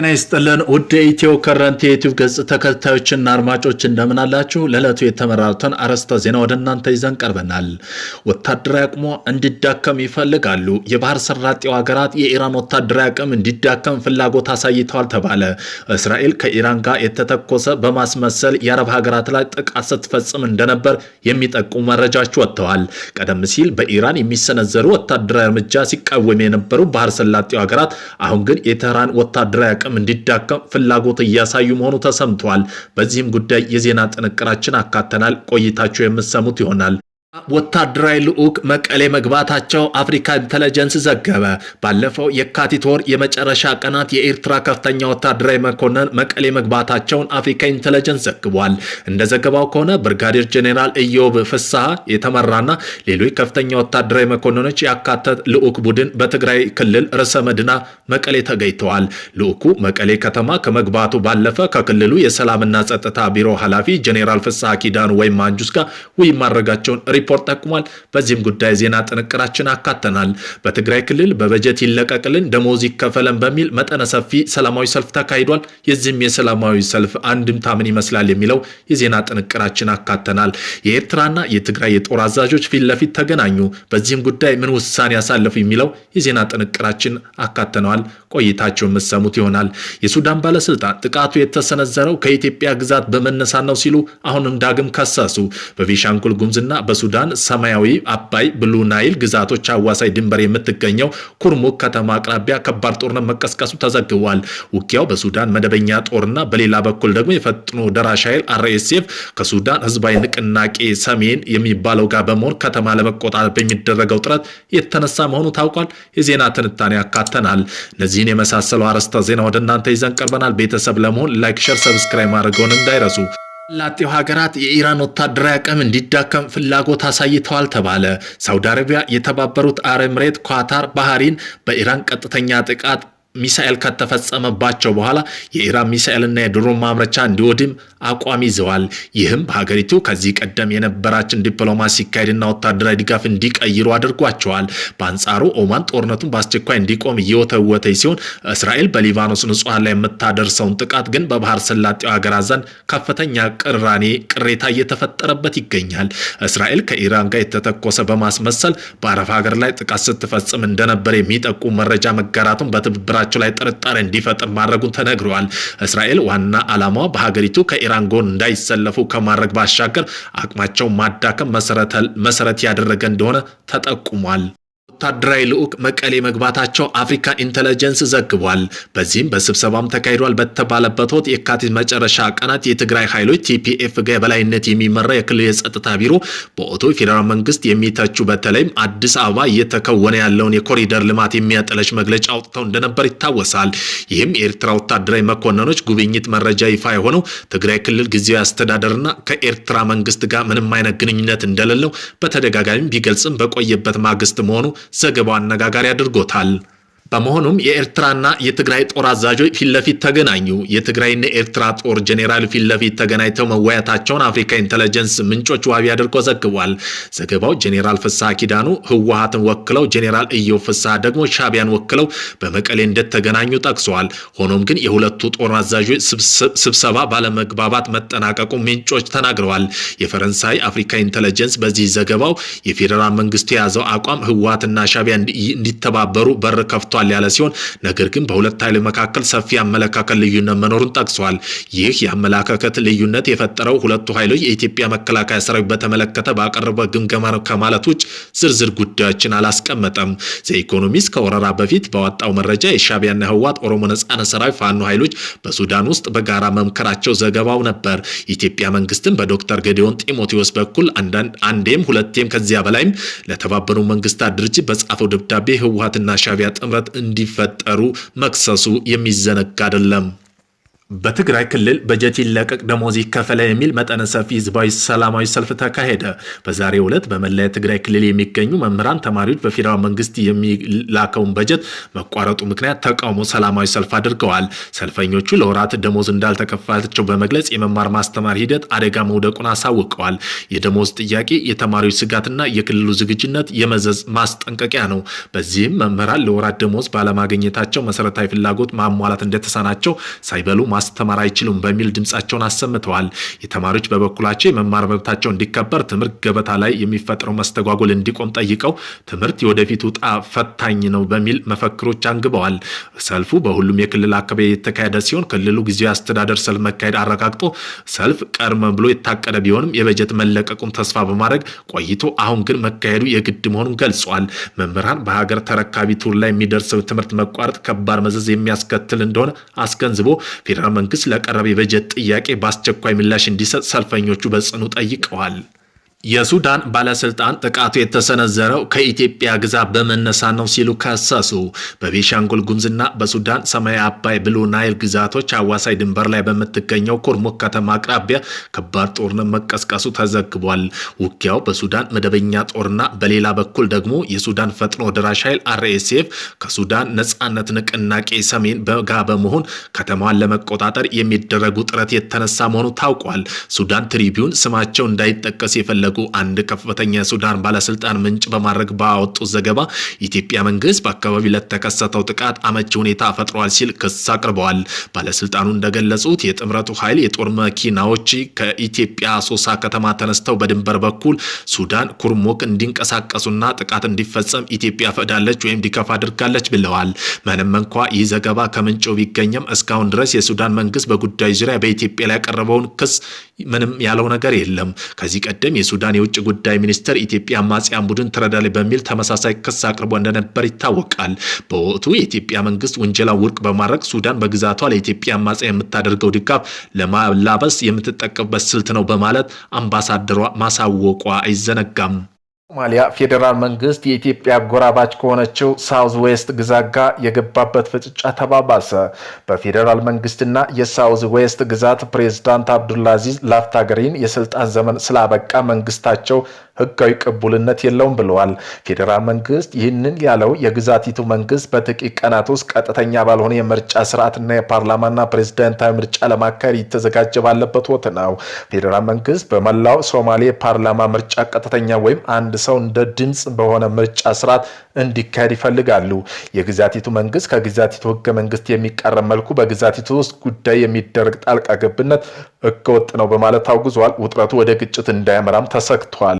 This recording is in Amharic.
ጤና ይስጥልን ውድ ኢትዮ ከረንት የዩቲዩብ ገጽ ተከታዮችና አድማጮች እንደምን አላችሁ? ለዕለቱ የተመራሩትን አርዕስተ ዜና ወደ እናንተ ይዘን ቀርበናል። ወታደራዊ አቅሙ እንዲዳከም ይፈልጋሉ። የባህር ሰራጤው ሀገራት የኢራን ወታደራዊ አቅም እንዲዳከም ፍላጎት አሳይተዋል ተባለ። እስራኤል ከኢራን ጋር የተተኮሰ በማስመሰል የአረብ ሀገራት ላይ ጥቃት ስትፈጽም እንደነበር የሚጠቁሙ መረጃዎች ወጥተዋል። ቀደም ሲል በኢራን የሚሰነዘሩ ወታደራዊ እርምጃ ሲቃወሙ የነበሩ ባህር ሰላጤው ሀገራት አሁን ግን የቴህራን ወታደራዊ አቅም እንዲዳከም ፍላጎት እያሳዩ መሆኑ ተሰምቷል። በዚህም ጉዳይ የዜና ጥንቅራችን አካተናል። ቆይታችሁ የምትሰሙት ይሆናል። ወታደራዊ ልዑክ መቀሌ መግባታቸው አፍሪካ ኢንተለጀንስ ዘገበ። ባለፈው የካቲት ወር የመጨረሻ ቀናት የኤርትራ ከፍተኛ ወታደራዊ መኮንን መቀሌ መግባታቸውን አፍሪካ ኢንተለጀንስ ዘግቧል። እንደ ዘገባው ከሆነ ብርጋዴር ጄኔራል ኢዮብ ፍስሐ የተመራና ሌሎች ከፍተኛ ወታደራዊ መኮንኖች ያካተተ ልዑክ ቡድን በትግራይ ክልል ርዕሰ መዲና መቀሌ ተገኝተዋል። ልዑኩ መቀሌ ከተማ ከመግባቱ ባለፈ ከክልሉ የሰላምና ጸጥታ ቢሮ ኃላፊ ጄኔራል ፍስሐ ኪዳኑ ወይም ማንጁስ ጋር ውይይት ማድረጋቸውን ሪፖርት ጠቁሟል። በዚህም ጉዳይ ዜና ጥንቅራችን አካተናል። በትግራይ ክልል በበጀት ይለቀቅልን ደሞዝ ይከፈለን በሚል መጠነ ሰፊ ሰላማዊ ሰልፍ ተካሂዷል። የዚህም የሰላማዊ ሰልፍ አንድምታ ምን ይመስላል የሚለው የዜና ጥንቅራችን አካተናል። የኤርትራና የትግራይ የጦር አዛዦች ፊት ለፊት ተገናኙ። በዚህም ጉዳይ ምን ውሳኔ ያሳለፉ የሚለው የዜና ጥንቅራችን አካተነዋል። ቆይታቸው የምትሰሙት ይሆናል። የሱዳን ባለስልጣን ጥቃቱ የተሰነዘረው ከኢትዮጵያ ግዛት በመነሳት ነው ሲሉ አሁንም ዳግም ከሰሱ። በቤኒሻንጉል ጉሙዝና በሱዳን ሰማያዊ አባይ ብሉ ናይል ግዛቶች አዋሳኝ ድንበር የምትገኘው ኩርሙክ ከተማ አቅራቢያ ከባድ ጦርነት መቀስቀሱ ተዘግቧል። ውጊያው በሱዳን መደበኛ ጦርና በሌላ በኩል ደግሞ የፈጥኖ ደራሽ ኃይል RSF ከሱዳን ህዝባዊ ንቅናቄ ሰሜን የሚባለው ጋር በመሆን ከተማ ለመቆጣጠር በሚደረገው ጥረት የተነሳ መሆኑ ታውቋል። የዜና ትንታኔ ያካተናል። እነዚህን የመሳሰሉ አርዕስተ ዜና ወደ እናንተ ይዘን ቀርበናል። ቤተሰብ ለመሆን ላይክ፣ ሼር፣ ሰብስክራይብ ማድረግዎን እንዳይረሱ። ላጤው ሀገራት የኢራን ወታደራዊ አቅም እንዲዳከም ፍላጎት አሳይተዋል ተባለ። ሳውዲ አረቢያ፣ የተባበሩት አረብ ኤምሬት፣ ኳታር፣ ባህሪን በኢራን ቀጥተኛ ጥቃት ሚሳኤል ከተፈጸመባቸው በኋላ የኢራን ሚሳኤልና የድሮን ማምረቻ እንዲወድም አቋም ይዘዋል። ይህም በሀገሪቱ ከዚህ ቀደም የነበራችን ዲፕሎማሲ ሲካሄድና ወታደራዊ ድጋፍ እንዲቀይሩ አድርጓቸዋል። በአንጻሩ ኦማን ጦርነቱን በአስቸኳይ እንዲቆም እየወተወተች ሲሆን እስራኤል በሊባኖስ ንጹሐን ላይ የምታደርሰውን ጥቃት ግን በባህር ሰላጤው ሀገራት ዘንድ ከፍተኛ ቅሬታ እየተፈጠረበት ይገኛል። እስራኤል ከኢራን ጋር የተተኮሰ በማስመሰል በአረብ ሀገር ላይ ጥቃት ስትፈጽም እንደነበር የሚጠቁም መረጃ መጋራቱን በትብብራ ላይ ጥርጣሬ እንዲፈጠር ማድረጉን ተነግሯል። እስራኤል ዋና ዓላማዋ በሀገሪቱ ከኢራን ጎን እንዳይሰለፉ ከማድረግ ባሻገር አቅማቸው ማዳከም መሰረት ያደረገ እንደሆነ ተጠቁሟል። ወታደራዊ ልዑክ መቀሌ መግባታቸው አፍሪካ ኢንተለጀንስ ዘግቧል። በዚህም በስብሰባም ተካሂዷል በተባለበት ወቅት የካቲት መጨረሻ ቀናት የትግራይ ኃይሎች TPF ጋር በላይነት የሚመራ የክልል የጸጥታ ቢሮ በኦቶ ፌደራል መንግስት የሚተቹ በተለይም አዲስ አበባ እየተከወነ ያለውን የኮሪደር ልማት የሚያጠለሽ መግለጫ አውጥተው እንደነበር ይታወሳል። ይህም የኤርትራ ወታደራዊ መኮንኖች ጉብኝት መረጃ ይፋ የሆነው ትግራይ ክልል ጊዜያዊ አስተዳደርና ከኤርትራ መንግስት ጋር ምንም አይነት ግንኙነት እንደሌለው በተደጋጋሚ ቢገልጽም በቆየበት ማግስት መሆኑ ዘገባው አነጋጋሪ አድርጎታል። በመሆኑም የኤርትራና የትግራይ ጦር አዛዦች ፊት ለፊት ተገናኙ። የትግራይና ኤርትራ ጦር ጄኔራል ፊት ለፊት ተገናኝተው መወያየታቸውን አፍሪካ ኢንተለጀንስ ምንጮች ዋቢ አድርጎ ዘግቧል። ዘገባው ጄኔራል ፍስሐ ኪዳኑ ህወሓትን ወክለው፣ ጄኔራል ኢዮብ ፍስሐ ደግሞ ሻዕቢያን ወክለው በመቀሌ እንደተገናኙ ጠቅሰዋል። ሆኖም ግን የሁለቱ ጦር አዛዦች ስብሰባ ባለመግባባት መጠናቀቁ ምንጮች ተናግረዋል። የፈረንሳይ አፍሪካ ኢንተለጀንስ በዚህ ዘገባው የፌዴራል መንግስቱ የያዘው አቋም ህወሓትና ሻዕቢያ እንዲተባበሩ በር ከፍቷል ያለ ሲሆን ነገር ግን በሁለት ኃይሎች መካከል ሰፊ አመለካከት ልዩነት መኖሩን ጠቅሷል። ይህ የአመለካከት ልዩነት የፈጠረው ሁለቱ ኃይሎች የኢትዮጵያ መከላከያ ሰራዊት በተመለከተ ባቀረበ ግምገማ ከማለት ውጭ ዝርዝር ጉዳዮችን አላስቀመጠም። ዘኢኮኖሚስት ከወረራ በፊት ባወጣው መረጃ የሻዕቢያና ህወሓት ኦሮሞ ነጻነት ሰራዊት ፋኖ ኃይሎች በሱዳን ውስጥ በጋራ መምከራቸው ዘገባው ነበር። የኢትዮጵያ መንግስትም በዶክተር ጌዲዮን ጢሞቴዎስ በኩል አንዴም ሁለቴም ከዚያ በላይም ለተባበሩ መንግስታት ድርጅት በጻፈው ደብዳቤ ህወሓትና ሻዕቢያ ጥምረት እንዲፈጠሩ መክሰሱ የሚዘነጋ አይደለም። በትግራይ ክልል በጀት ይለቀቅ ደሞዝ ይከፈለ የሚል መጠነ ሰፊ ህዝባዊ ሰላማዊ ሰልፍ ተካሄደ። በዛሬው ዕለት በመላ የትግራይ ክልል የሚገኙ መምህራን፣ ተማሪዎች በፌዴራል መንግስት የሚላከውን በጀት መቋረጡ ምክንያት ተቃውሞ ሰላማዊ ሰልፍ አድርገዋል። ሰልፈኞቹ ለወራት ደሞዝ እንዳልተከፈላቸው በመግለጽ የመማር ማስተማር ሂደት አደጋ መውደቁን አሳውቀዋል። የደሞዝ ጥያቄ የተማሪዎች ስጋትና የክልሉ ዝግጁነት የመዘዝ ማስጠንቀቂያ ነው። በዚህም መምህራን ለወራት ደሞዝ ባለማግኘታቸው መሰረታዊ ፍላጎት ማሟላት እንደተሳናቸው ሳይበሉ ማስተማር አይችሉም በሚል ድምጻቸውን አሰምተዋል። የተማሪዎች በበኩላቸው የመማር መብታቸው እንዲከበር ትምህርት ገበታ ላይ የሚፈጥረው መስተጓጎል እንዲቆም ጠይቀው ትምህርት የወደፊት ውጣ ፈታኝ ነው በሚል መፈክሮች አንግበዋል። ሰልፉ በሁሉም የክልል አካባቢ የተካሄደ ሲሆን ክልሉ ጊዜያዊ አስተዳደር ሰልፍ መካሄድ አረጋግጦ ሰልፍ ቀርመ ብሎ የታቀደ ቢሆንም የበጀት መለቀቁም ተስፋ በማድረግ ቆይቶ አሁን ግን መካሄዱ የግድ መሆኑን ገልጿል። መምህራን በሀገር ተረካቢ ቱር ላይ የሚደርሰው ትምህርት መቋረጥ ከባድ መዘዝ የሚያስከትል እንደሆነ አስገንዝቦ ፌዴራል መንግስት ለቀረበ የበጀት ጥያቄ በአስቸኳይ ምላሽ እንዲሰጥ ሰልፈኞቹ በጽኑ ጠይቀዋል። የሱዳን ባለስልጣን ጥቃቱ የተሰነዘረው ከኢትዮጵያ ግዛት በመነሳት ነው ሲሉ ከሰሱ። በቤኒሻንጉል ጉሙዝና በሱዳን ሰማያዊ አባይ ብሉ ናይል ግዛቶች አዋሳኝ ድንበር ላይ በምትገኘው ኩርሙክ ከተማ አቅራቢያ ከባድ ጦርነት መቀስቀሱ ተዘግቧል። ውጊያው በሱዳን መደበኛ ጦርና በሌላ በኩል ደግሞ የሱዳን ፈጥኖ ደራሽ ኃይል RSF ከሱዳን ነጻነት ንቅናቄ ሰሜን በጋ በመሆን ከተማዋን ለመቆጣጠር የሚደረጉ ጥረት የተነሳ መሆኑ ታውቋል። ሱዳን ትሪቢዩን ስማቸው እንዳይጠቀስ የፈለጉ አንድ ከፍተኛ የሱዳን ባለስልጣን ምንጭ በማድረግ ባወጡት ዘገባ የኢትዮጵያ መንግስት በአካባቢው ለተከሰተው ጥቃት አመቺ ሁኔታ ፈጥሯል ሲል ክስ አቅርበዋል። ባለስልጣኑ እንደገለጹት የጥምረቱ ኃይል የጦር መኪናዎች ከኢትዮጵያ አሶሳ ከተማ ተነስተው በድንበር በኩል ሱዳን ኩርሙክ እንዲንቀሳቀሱና ጥቃት እንዲፈጸም ኢትዮጵያ ፈቅዳለች ወይም ዲከፍ አድርጋለች ብለዋል። ምንም እንኳ ይህ ዘገባ ከምንጩ ቢገኝም እስካሁን ድረስ የሱዳን መንግስት በጉዳዩ ዙሪያ በኢትዮጵያ ላይ ያቀረበውን ክስ ምንም ያለው ነገር የለም። ከዚህ ቀደም የሱዳን የውጭ ጉዳይ ሚኒስትር ኢትዮጵያ አማጽያን ቡድን ትረዳለች በሚል ተመሳሳይ ክስ አቅርቦ እንደነበር ይታወቃል። በወቅቱ የኢትዮጵያ መንግስት ውንጀላ ውድቅ በማድረግ ሱዳን በግዛቷ ለኢትዮጵያ አማጽያን የምታደርገው ድጋፍ ለማላበስ የምትጠቀምበት ስልት ነው በማለት አምባሳደሯ ማሳወቋ አይዘነጋም። ሶማሊያ ፌዴራል መንግስት የኢትዮጵያ አጎራባች ከሆነችው ሳውዝ ዌስት ግዛት ጋር የገባበት ፍጥጫ ተባባሰ። በፌዴራል መንግስትና የሳውዝ ዌስት ግዛት ፕሬዝዳንት አብዱልአዚዝ ላፍታገሪን የስልጣን ዘመን ስላበቃ መንግስታቸው ህጋዊ ቅቡልነት የለውም ብለዋል። ፌዴራል መንግስት ይህንን ያለው የግዛቲቱ መንግስት በጥቂት ቀናት ውስጥ ቀጥተኛ ባልሆነ የምርጫ ስርዓትና የፓርላማና ፕሬዝዳንታዊ ምርጫ ለማካሄድ እየተዘጋጀ ባለበት ወቅት ነው። ፌዴራል መንግስት በመላው ሶማሌ ፓርላማ ምርጫ ቀጥተኛ ወይም አንድ ሰው እንደ ድምጽ በሆነ ምርጫ ስርዓት እንዲካሄድ ይፈልጋሉ። የግዛቲቱ መንግስት ከግዛቲቱ ህገ መንግስት የሚቃረን መልኩ በግዛቲቱ ውስጥ ጉዳይ የሚደረግ ጣልቃ ገብነት ህገወጥ ነው በማለት አውግዟል። ውጥረቱ ወደ ግጭት እንዳያመራም ተሰግቷል።